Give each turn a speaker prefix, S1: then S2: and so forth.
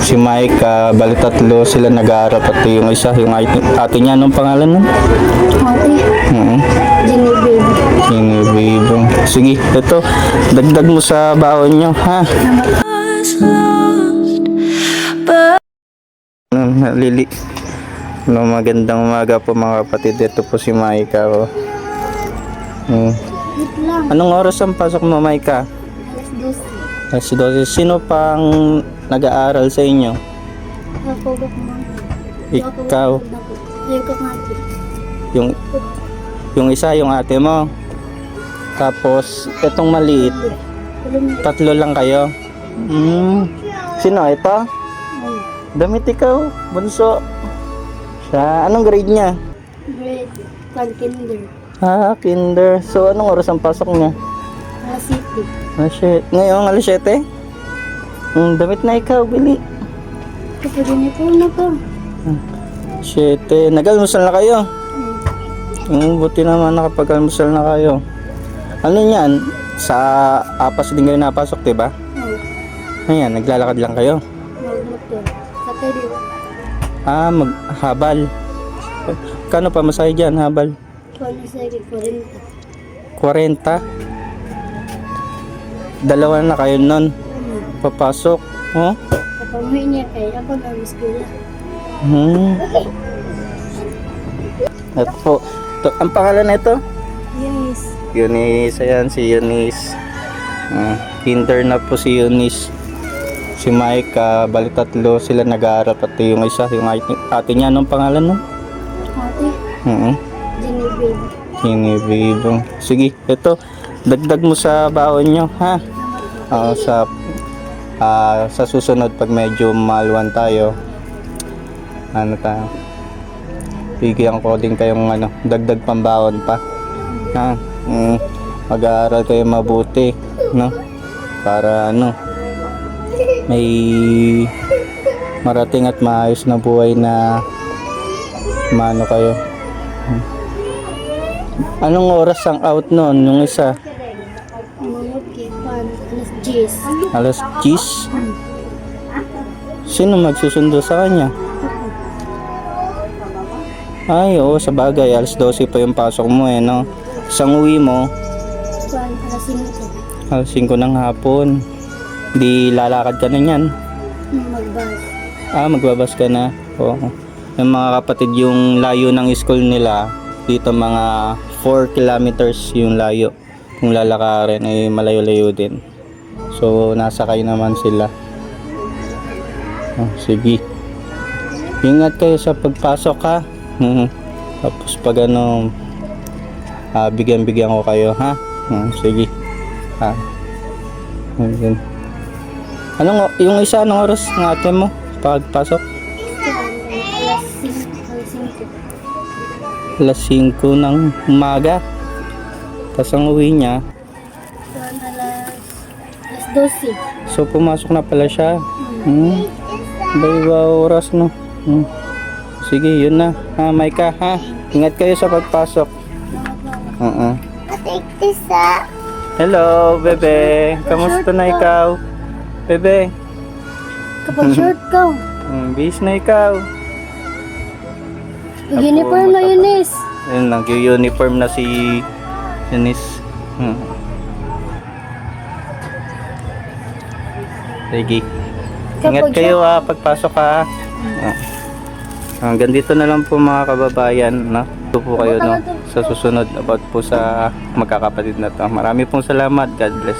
S1: Si Mike, bali tatlo sila nag-aaral, pati yung isa, yung ate niya, anong pangalan nun?
S2: Ate, Genevieve.
S1: Genevieve. Sige, ito, dagdag mo sa baon nyo, ha? Lili. No, magandang umaga po mga kapatid. Ito po si Maika. Oh.
S2: Wait lang.
S1: Anong oras ang pasok mo, Maika?
S2: Alas 12.
S1: Alas 12. Sino pang nag-aaral sa inyo?
S2: Ako ba naman?
S1: Ikaw.
S2: Ayaw ko nga ate.
S1: Yung isa, yung ate mo. Tapos, itong maliit. Tatlo lang kayo. Sino? Ito? Damit ikaw, bunso. Siya, anong grade niya?
S2: Grade 1 kinder.
S1: Kinder. So, anong oras ang pasok niya?
S2: Alas 7.
S1: Shit. Ngayong alas 7? Damit na ikaw, bili.
S2: Kapag ganito na to.
S1: 7. Nag-almusal na kayo? Buti naman nakapag-almusal na kayo. Ano yan? Sa apas din kayo napasok, diba? Ayan, naglalakad lang kayo?
S2: Magmotor. Sakay di ba?
S1: Maghabal. Kano pa masahe dyan, habal?
S2: Kung sa 40.
S1: 40? Dalawa na kayo nun. Papasok. Oh?
S2: Kapag may niya kayo, ako na miskula.
S1: Ito po. Ang pangalan nito?
S2: Yes.
S1: Eunice. Ayan, si Eunice. Kinder na po si Eunice. Si Mike, bali tatlo sila nag-aaral, pati yung isa, yung ate niya, anong pangalan nun?
S2: Ate, Genevieve.
S1: Genevieve. Sige, ito, dagdag mo sa baon nyo, ha? Sa susunod, pag medyo maluwan tayo, bigyan ko din kayong dagdag pambaon pa, ha? Mag-aaral kayo mabuti, no? Para may marating at maayos na buhay na kayo. Anong oras ang out nun, yung isa? Alas 10? Sino magsusundo sa kanya? Ay, oo, sa bagay, alas 12 pa yung pasok mo no? Isang uwi mo? Alas 5 ng hapon. Di lalakad ka na yan?
S2: Magbas.
S1: Magbabas ka na. Oo. Yung mga kapatid, yung layo ng school nila, dito mga 4 kilometers yung layo. Kung lalakarin ay malayo-layo din. So, nasakay naman sila. Sige. Ingat kayo sa pagpasok, ha? Tapos pag bigyan-bigyan ko kayo, ha? Sige. Ayan. Yung isa, anong oras ng ate mo pagpasok? Alas 5 ng umaga. Tapos ang uwi niya?
S2: Alas 12.
S1: So pumasok na pala siya. Iba oras no. Sige, yun na. Maika, ha? Ingat kayo sa pagpasok. Hello, bebe. Kamusta na ikaw? Bebe.
S2: Kapag short ka.
S1: Bis na ikaw.
S2: Uniform na Eunice.
S1: Ayun, nag-uniform na si Eunice. Sige. Ingat kayo pagpasok ha. Hanggang dito na lang po mga kababayan. Ito po kayo sa susunod about po sa magkakapatid na to. Marami pong salamat. God bless.